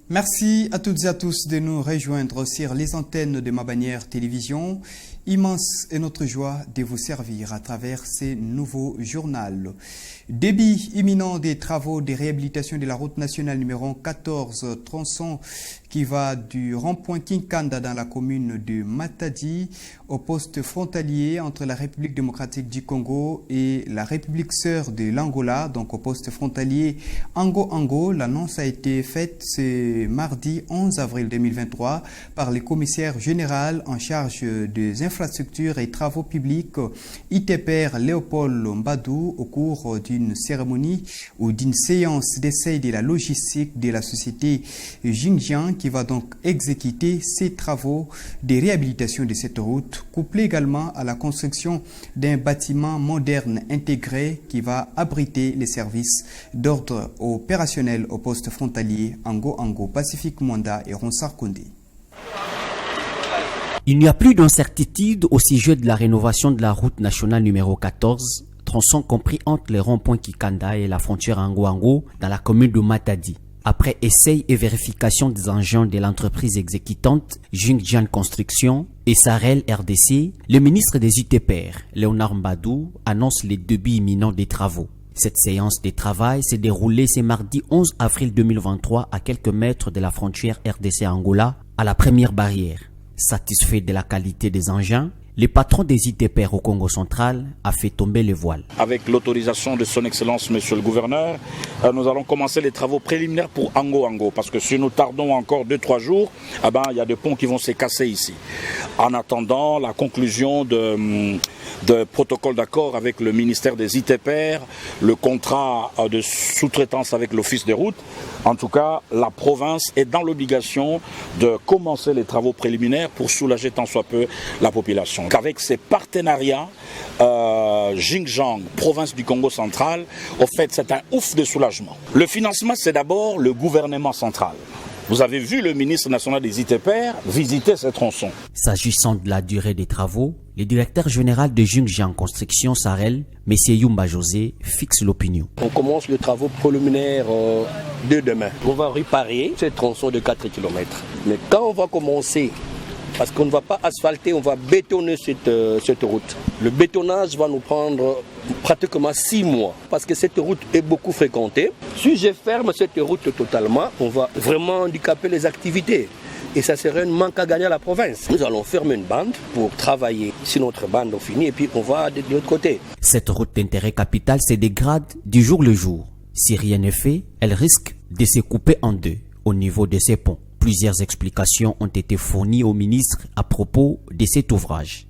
Merci à toutes et à tous de nous rejoindre sur les antennes de Ma Bannière Télévision. Immense est notre joie de vous servir à travers ces nouveaux journaux. Début imminent des travaux de réhabilitation de la route nationale numéro 14, tronçon qui va du rond-point Kinkanda dans la commune de Matadi au poste frontalier entre la République démocratique du Congo et la République sœur de l'Angola, donc au poste frontalier Ango-Ango. L'annonce a été faite ce mardi 11 avril 2023 par le commissaire général en charge des infrastructures et travaux publics ITPR Léopold Mbadou au cours d'une cérémonie ou d'une séance d'essai de la logistique de la société Xinjiang qui va donc exécuter ces travaux de réhabilitation de cette route, couplé également à la construction d'un bâtiment moderne intégré qui va abriter les services d'ordre opérationnel au poste frontalier Ango-Ango, Pacifique Mwanda et Ronsard Kondé. Il n'y a plus d'incertitude au sujet de la rénovation de la route nationale numéro 14, tronçon compris entre les ronds-points Kikanda et la frontière Ango-Ango dans la commune de Matadi. Après essai et vérification des engins de l'entreprise exécutante Xinjiang Construction et Sarel RDC, le ministre des UTPR, Léonard Mbadou, annonce les débuts imminents des travaux. Cette séance de travail s'est déroulée ce mardi 11 avril 2023 à quelques mètres de la frontière RDC-Angola, à la première barrière. Satisfait de la qualité des engins, le patron des ITPR au Congo central a fait tomber le voile. Avec l'autorisation de son Excellence, Monsieur le Gouverneur, nous allons commencer les travaux préliminaires pour Ango-Ango. Parce que si nous tardons encore 2-3 jours, il y a des ponts qui vont se casser ici. En attendant la conclusion de protocole d'accord avec le ministère des ITPR, le contrat de sous-traitance avec l'Office des routes. En tout cas, la province est dans l'obligation de commencer les travaux préliminaires pour soulager tant soit peu la population. Avec ces partenariats, Xinjiang, province du Congo central, au fait, c'est un ouf de soulagement. Le financement, c'est d'abord le gouvernement central. Vous avez vu le ministre national des ITPR visiter ces tronçons. S'agissant de la durée des travaux, le directeur général de Xinjiang Construction Sarel, M. Yumba José, fixe l'opinion. On commence le travaux préliminaires de demain. On va réparer ces tronçons de 4 km. Mais quand on va commencer, parce qu'on ne va pas asphalter, on va bétonner cette route. Le bétonnage va nous prendre pratiquement 6 mois parce que cette route est beaucoup fréquentée. Si je ferme cette route totalement, on va vraiment handicaper les activités. Et ça serait un manque à gagner à la province. Nous allons fermer une bande pour travailler. Si notre bande est finie, et puis on va de l'autre côté. Cette route d'intérêt capital se dégrade du jour le jour. Si rien n'est fait, elle risque de se couper en deux au niveau de ces ponts. Plusieurs explications ont été fournies au ministre à propos de cet ouvrage.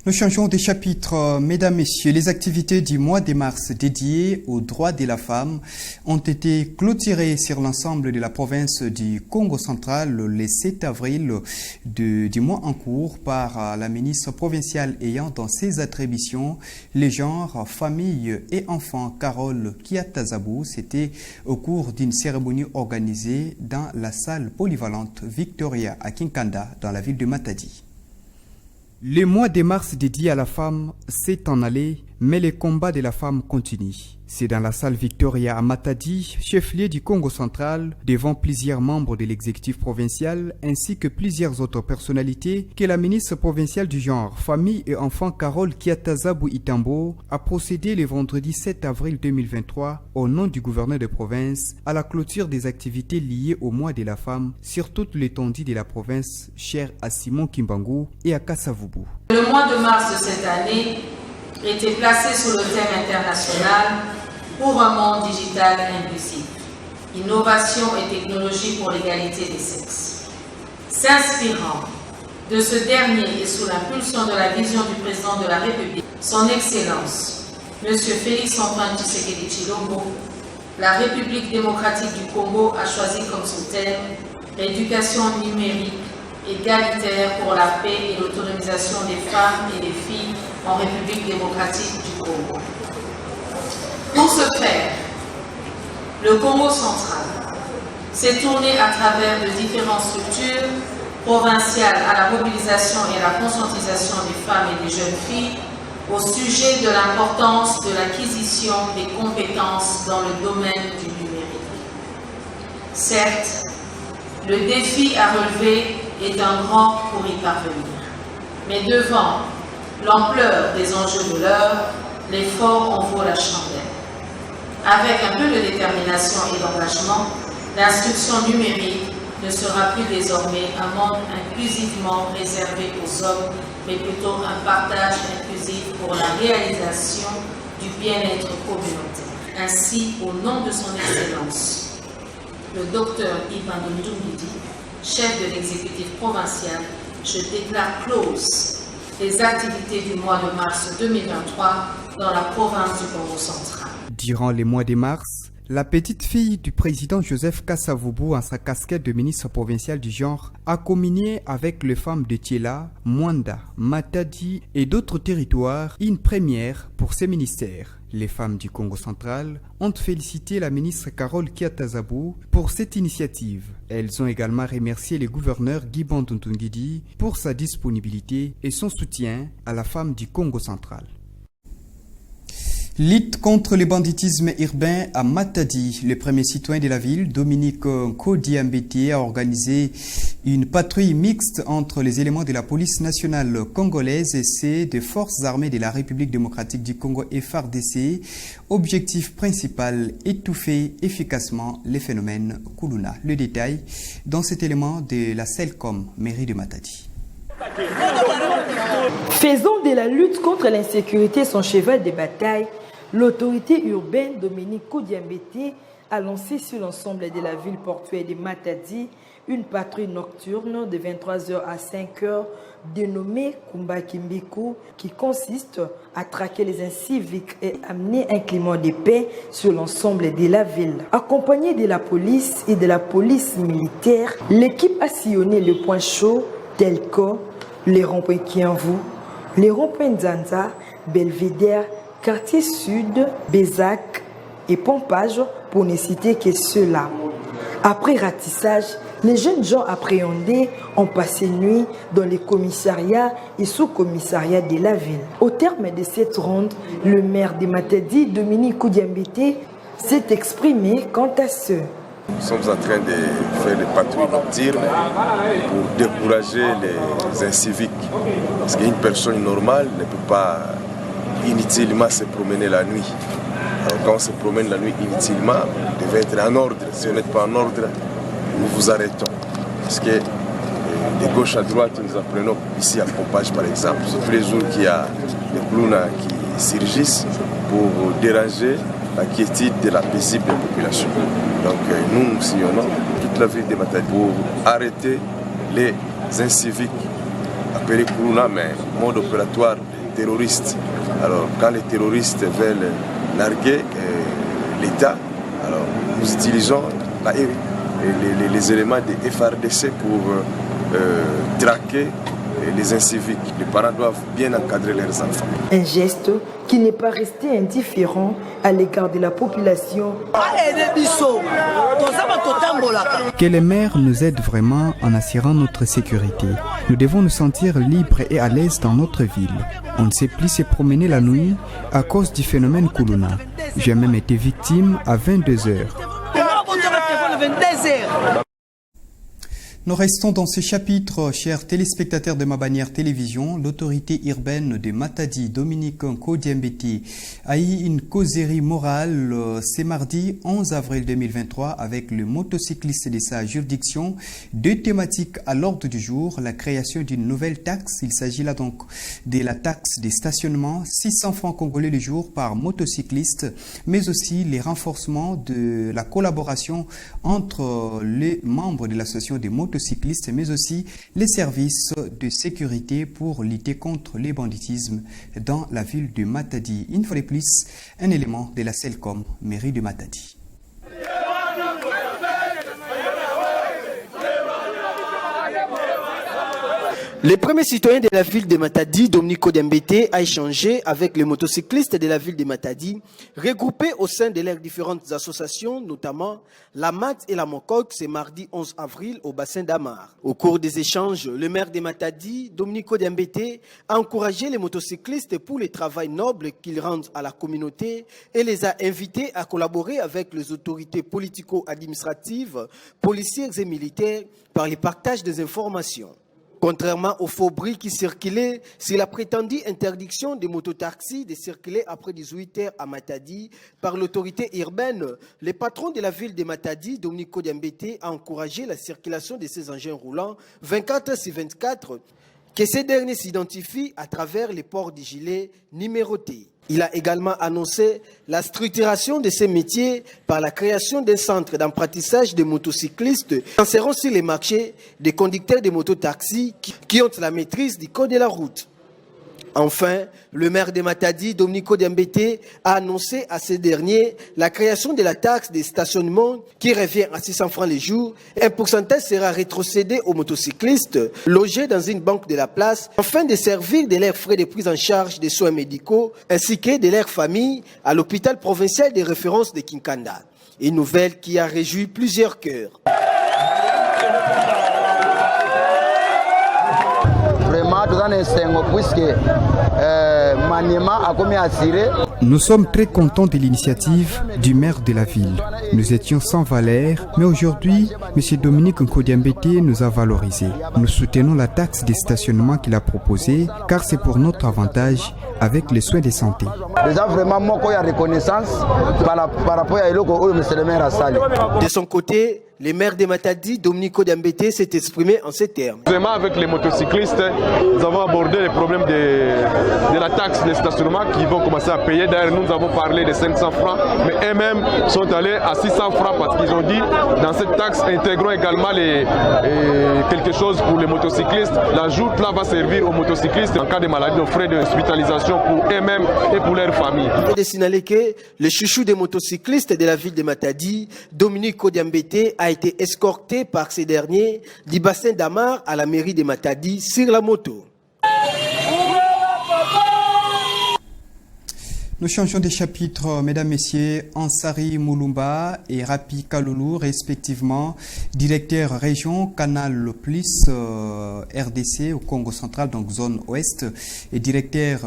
Nous changeons de chapitre. Mesdames, Messieurs, les activités du mois de mars dédiées aux droits de la femme ont été clôturées sur l'ensemble de la province du Congo central le 7 avril du mois en cours par la ministre provinciale ayant dans ses attributions les genres, famille et enfants, Carole Kiatazabou. C'était au cours d'une cérémonie organisée dans la salle polyvalente Victoria à Kinkanda dans la ville de Matadi. Le mois de mars dédié à la femme s'est en allé, mais les combats de la femme continuent. C'est dans la salle Victoria à Matadi, chef-lieu du Congo central, devant plusieurs membres de l'exécutif provincial ainsi que plusieurs autres personnalités que la ministre provinciale du genre, famille et enfants Carole Kiatazabou Itambo a procédé le vendredi 7 avril 2023 au nom du gouverneur de province à la clôture des activités liées au mois de la femme sur toute l'étendue de la province, chère à Simon Kimbangu et à Kassavubu. Le mois de mars de cette année était placé sous le thème international pour un monde digital inclusif, innovation et technologie pour l'égalité des sexes. S'inspirant de ce dernier et sous l'impulsion de la vision du président de la République, son Excellence, M. Félix-Antoine Tshisekedi Tshilombo, la République démocratique du Congo a choisi comme son thème l'éducation numérique égalitaire pour la paix et l'autonomisation des femmes et des filles en République démocratique du Congo. Pour ce faire, le Congo central s'est tourné à travers de différentes structures provinciale à la mobilisation et à la conscientisation des femmes et des jeunes filles au sujet de l'importance de l'acquisition des compétences dans le domaine du numérique. Certes, le défi à relever est un grand pour y parvenir, mais devant l'ampleur des enjeux de l'heure, l'effort en vaut la chandelle. Avec un peu de détermination et d'engagement, l'instruction numérique ne sera plus désormais un monde inclusivement réservé aux hommes, mais plutôt un partage inclusif pour la réalisation du bien-être communautaire. Ainsi, au nom de son Excellence, le docteur Ivan Ndungidi, chef de l'exécutif provincial, je déclare close les activités du mois de mars 2023 dans la province du Congo central. Durant les mois de mars, la petite fille du président Joseph Kasavubu, en sa casquette de ministre provincial du genre, a communié avec les femmes de Thiela, Mwanda, Matadi et d'autres territoires, une première pour ces ministères. Les femmes du Congo central ont félicité la ministre Carole Kiatazabou pour cette initiative. Elles ont également remercié le gouverneur Guy Bandountungidi pour sa disponibilité et son soutien à la femme du Congo central. Lutte contre le banditisme urbain à Matadi. Le premier citoyen de la ville, Dominique Kodiambété, a organisé une patrouille mixte entre les éléments de la police nationale congolaise et ceux des forces armées de la République démocratique du Congo FARDC. Objectif principal, étouffer efficacement les phénomènes Kuluna. Le détail dans cet élément de la CELCOM, mairie de Matadi. Faisant de la lutte contre l'insécurité son cheval de bataille, l'autorité urbaine Dominique Kodiambété a lancé sur l'ensemble de la ville portuaire de Matadi une patrouille nocturne de 23h à 5h dénommée Kumba Kimbiku qui consiste à traquer les inciviques et amener un climat de paix sur l'ensemble de la ville. Accompagnée de la police et de la police militaire, l'équipe a sillonné le point chaud tel que les ronds-points Kianvu, les ronds-points Nzanza, Belvédère, Quartier Sud, Bézac et Pompage pour ne citer que ceux-là. Après ratissage, les jeunes gens appréhendés ont passé nuit dans les commissariats et sous-commissariats de la ville. Au terme de cette ronde, le maire de Matadi, Dominique Kodiambété, s'est exprimé quant à ceux. Nous sommes en train de faire des patrouilles nocturnes pour décourager les inciviques. Parce qu'une personne normale ne peut pas inutilement se promener la nuit. Alors quand on se promène la nuit inutilement, vous devez être en ordre. Si vous n'êtes pas en ordre, nous vous arrêtons. Parce que de gauche à droite, nous apprenons ici à Pompage par exemple, c'est tous les jours qu'il y a des Kuluna qui surgissent pour déranger la quiétude de la paisible population. Donc nous sillonnons toute la ville de Matadi pour arrêter les inciviques appelés Kuluna, mais mode opératoire des terroristes. Alors quand les terroristes veulent larguer l'État, alors nous utilisons les éléments de FARDC pour traquer les inciviques. Les parents doivent bien encadrer leurs enfants. Un geste qui n'est pas resté indifférent à l'égard de la population. Que les maires nous aident vraiment en assurant notre sécurité. Nous devons nous sentir libres et à l'aise dans notre ville. On ne sait plus se promener la nuit à cause du phénomène Kuluna. J'ai même été victime à 22h. Nous restons dans ce chapitre, chers téléspectateurs de Ma Bannière Télévision. L'autorité urbaine de Matadi, Dominique Kodiambété, a eu une causerie morale ce mardi 11 avril 2023 avec le motocycliste de sa juridiction. Deux thématiques à l'ordre du jour, la création d'une nouvelle taxe. Il s'agit là donc de la taxe des stationnements, 600 francs congolais le jour par motocycliste, mais aussi les renforcements de la collaboration entre les membres de l'association des motocyclistes, mais aussi les services de sécurité pour lutter contre les banditismes dans la ville de Matadi. Une fois de plus, un élément de la CELCOM, mairie de Matadi. Le premier citoyen de la ville de Matadi, Dominique Kodiambete, a échangé avec les motocyclistes de la ville de Matadi, regroupés au sein de leurs différentes associations, notamment la MAT et la MOCOC, ce mardi 11 avril au bassin d'Amar. Au cours des échanges, le maire de Matadi, Dominique Kodiambete, a encouragé les motocyclistes pour le travail noble qu'ils rendent à la communauté et les a invités à collaborer avec les autorités politico-administratives, policières et militaires par le partage des informations. Contrairement aux faux bris qui circulaient sur la prétendue interdiction des mototaxis de circuler après 18 heures à Matadi par l'autorité urbaine, le patron de la ville de Matadi, Dominique Kodiambete, a encouragé la circulation de ces engins roulants 24 heures sur 24, que ces derniers s'identifient à travers les ports de gilets numérotés. Il a également annoncé la structuration de ces métiers par la création d'un centre d'apprentissage des motocyclistes lanceront sur les marchés des conducteurs de mototaxis qui ont la maîtrise du code de la route. Enfin, le maire de Matadi, Dominique Kodiambete, a annoncé à ces derniers la création de la taxe de stationnement qui revient à 600 francs les jours. Un pourcentage sera rétrocédé aux motocyclistes logés dans une banque de la place afin de servir de leurs frais de prise en charge des soins médicaux ainsi que de leurs familles à l'hôpital provincial de référence de Kinkanda. Une nouvelle qui a réjoui plusieurs cœurs. Nous sommes très contents de l'initiative du maire de la ville. Nous étions sans Valère, mais aujourd'hui, M. Dominique Kodiambete nous a valorisés. Nous soutenons la taxe de stationnement qu'il a proposée, car c'est pour notre avantage avec les soins de santé. De son côté, le maire de Matadi, Dominique Kodiambete, s'est exprimé en ces termes. Vraiment, avec les motocyclistes, nous avons abordé le problème de la taxe de stationnement qu'ils vont commencer à payer. D'ailleurs, nous avons parlé de 500 francs, mais eux-mêmes sont allés à 600 francs parce qu'ils ont dit, dans cette taxe, intégrons également quelque chose pour les motocyclistes. L'ajout là va servir aux motocyclistes en cas de maladie, aux frais d'hospitalisation pour eux-mêmes et pour leurs familles. Il faut de signaler que le chouchou des motocyclistes de la ville de Matadi, Dominique Kodiambete, a été escorté par ces derniers du bassin d'Amar à la mairie de Matadi sur la moto. Nous changeons de chapitre, mesdames, messieurs. Ansari Moulumba et Rapi Kaloulou, respectivement, directeur région Canal Plus RDC au Congo central, donc zone ouest, et directeur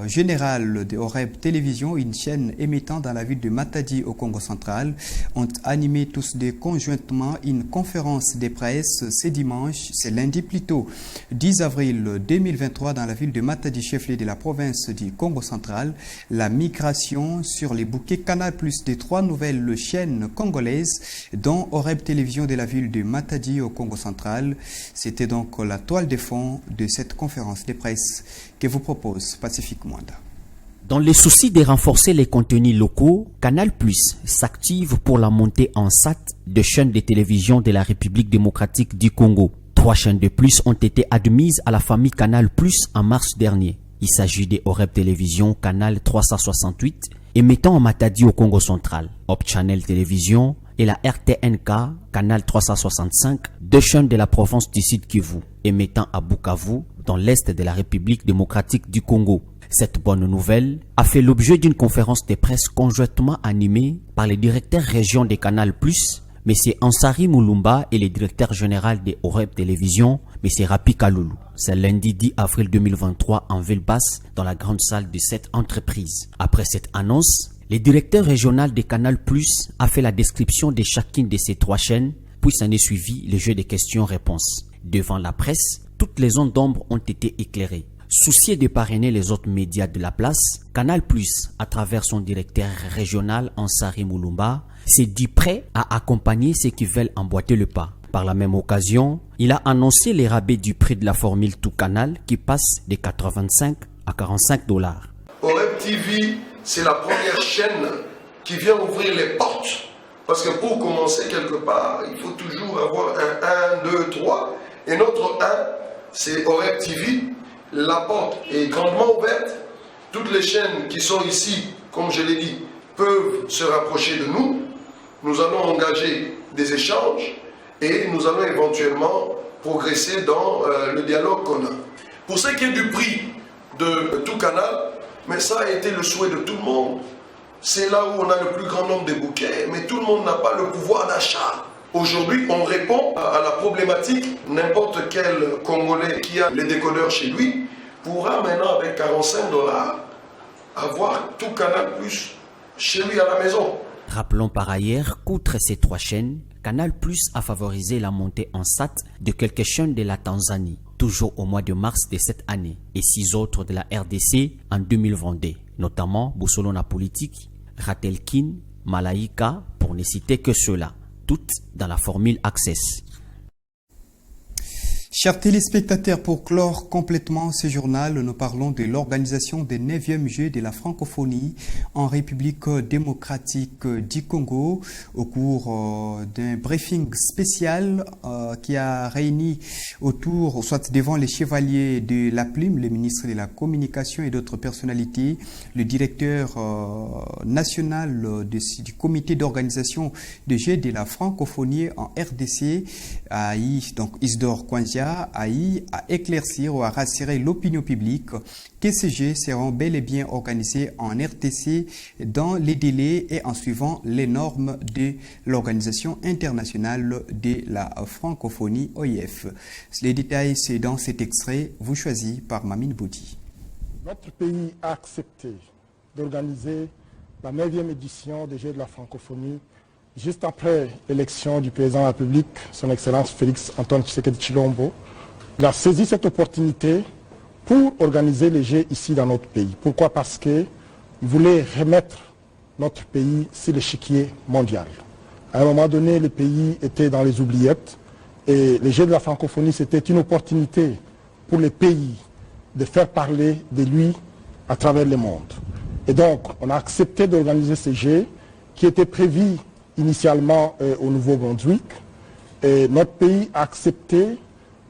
général de Oreb Télévision, une chaîne émettant dans la ville de Matadi au Congo central, ont animé tous deux conjointement une conférence de presse ce dimanche, c'est lundi plutôt, 10 avril 2023 dans la ville de Matadi, chef-lieu de la province du Congo central. La migration sur les bouquets Canal Plus des 3 nouvelles chaînes congolaises, dont Oreb Télévision de la ville de Matadi au Congo central. C'était donc la toile de fond de cette conférence de presse que vous propose Pacifique Mwanda. Dans le souci de renforcer les contenus locaux, Canal Plus s'active pour la montée en SAT de chaînes de télévision de la République démocratique du Congo. 3 chaînes de plus ont été admises à la famille Canal Plus en mars dernier. Il s'agit de Oreb Télévision, Canal 368, émettant en Matadi au Congo central, Hop Channel Télévision et la RTNK, Canal 365, 2 chaînes de la province du Sud Kivu, émettant à Bukavu, dans l'est de la République démocratique du Congo. Cette bonne nouvelle a fait l'objet d'une conférence de presse conjointement animée par le directeur région de Canal+, M. Ansari Moulumba, et le directeur général de Oreb Télévision, M. Rapi Kaloulou. C'est lundi 10 avril 2023 en ville basse, dans la grande salle de cette entreprise. Après cette annonce, le directeur régional de Canal+ a fait la description de chacune de ces 3 chaînes, puis s'en est suivi le jeu de questions-réponses. Devant la presse, toutes les zones d'ombre ont été éclairées. Soucieux de parrainer les autres médias de la place, Canal+, à travers son directeur régional Ansari Moulumba, s'est dit prêt à accompagner ceux qui veulent emboîter le pas. Par la même occasion, il a annoncé les rabais du prix de la formule tout canal qui passe de 85 à 45 $. Oreb TV, c'est la première chaîne qui vient ouvrir les portes. Parce que pour commencer quelque part, il faut toujours avoir un 1, 2, 3. Et notre 1, c'est Oreb TV. La porte est grandement ouverte. Toutes les chaînes qui sont ici, comme je l'ai dit, peuvent se rapprocher de nous. Nous allons engager des échanges et nous allons éventuellement progresser dans le dialogue qu'on a. Pour ce qui est du prix de tout canal, mais ça a été le souhait de tout le monde. C'est là où on a le plus grand nombre de bouquets, mais tout le monde n'a pas le pouvoir d'achat. Aujourd'hui, on répond à la problématique. N'importe quel Congolais qui a les décodeurs chez lui pourra maintenant, avec 45 $, avoir tout Canal Plus chez lui à la maison. Rappelons par ailleurs qu'outre ces 3 chaînes, Canal Plus a favorisé la montée en SAT de quelques chaînes de la Tanzanie, toujours au mois de mars de cette année, et 6 autres de la RDC en 2022, notamment Boussolona Politique, Ratelkin, Malaika, pour ne citer que ceux-là, toutes dans la formule Access. Chers téléspectateurs, pour clore complètement ce journal, nous parlons de l'organisation des 9e Jeux de la francophonie en République démocratique du Congo au cours d'un briefing spécial qui a réuni autour, soit devant les chevaliers de la plume, le ministre de la Communication et d'autres personnalités, le directeur national du comité d'organisation des Jeux de la francophonie en RDC, donc Isidore Kwanzia, à éclaircir ou à rassurer l'opinion publique que ces Jeux seront bel et bien organisés en RTC dans les délais et en suivant les normes de l'Organisation internationale de la francophonie OIF. Les détails, c'est dans cet extrait, vous choisi par Mamine Boudi. Notre pays a accepté d'organiser la 9e édition des Jeux de la francophonie juste après l'élection du président de la République, son Excellence Félix Antoine Tshisekedi Tshilombo. Il a saisi cette opportunité pour organiser les Jeux ici dans notre pays. Pourquoi? Parce qu'il voulait remettre notre pays sur l'échiquier mondial. À un moment donné, le pays était dans les oubliettes et les Jeux de la francophonie, c'était une opportunité pour les pays de faire parler de lui à travers le monde. Et donc, on a accepté d'organiser ces Jeux qui étaient prévus initialement au Nouveau-Brunswick. Et notre pays a accepté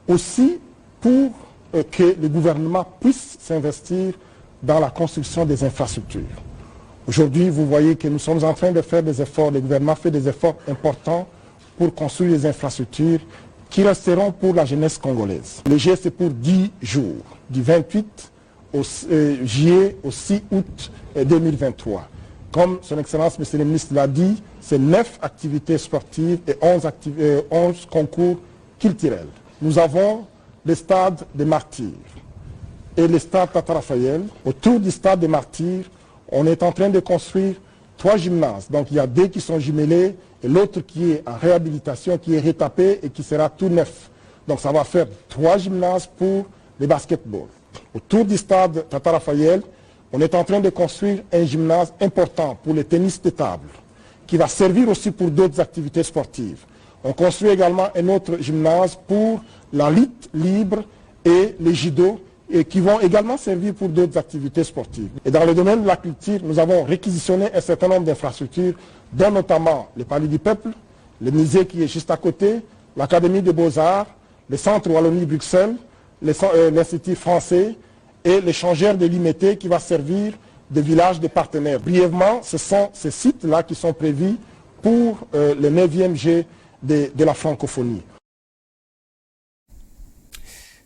aussi pour que le gouvernement puisse s'investir dans la construction des infrastructures. Aujourd'hui, vous voyez que nous sommes en train de faire des efforts, le gouvernement fait des efforts importants pour construire des infrastructures qui resteront pour la jeunesse congolaise. Le G, c'est pour 10 jours, du 28 juillet au 6 août 2023. Comme son Excellence, Monsieur le Ministre l'a dit, c'est 9 activités sportives et 11 concours culturels. Nous avons le stade des Martyrs et le stade Tata Raphaël. Autour du stade des Martyrs, on est en train de construire 3 gymnases. Donc il y a 2 qui sont jumelés et l'autre qui est en réhabilitation, qui est retapé et qui sera tout neuf. Donc ça va faire 3 gymnases pour le basketball. Autour du stade Tata Raphaël, on est en train de construire un gymnase important pour le tennis de table, qui va servir aussi pour d'autres activités sportives. On construit également un autre gymnase pour la lutte libre et le judo, et qui vont également servir pour d'autres activités sportives. Et dans le domaine de la culture, nous avons réquisitionné un certain nombre d'infrastructures, dont notamment le Palais du Peuple, le musée qui est juste à côté, l'Académie des Beaux-Arts, le Centre Wallonie-Bruxelles, l'Institut français, et l'échangeur de l'IMT qui va servir de village de partenaires. Brièvement, ce sont ces sites-là qui sont prévus pour le 9e G de la francophonie.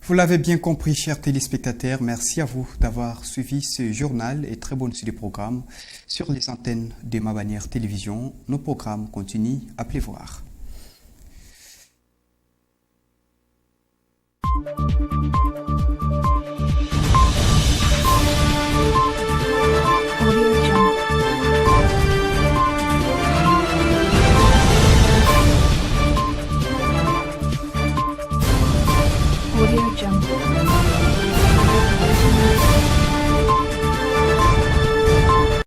Vous l'avez bien compris, chers téléspectateurs, merci à vous d'avoir suivi ce journal et très bonne suite des programmes sur les antennes de Ma Bannière Télévision. Nos programmes continuent à pleuvoir.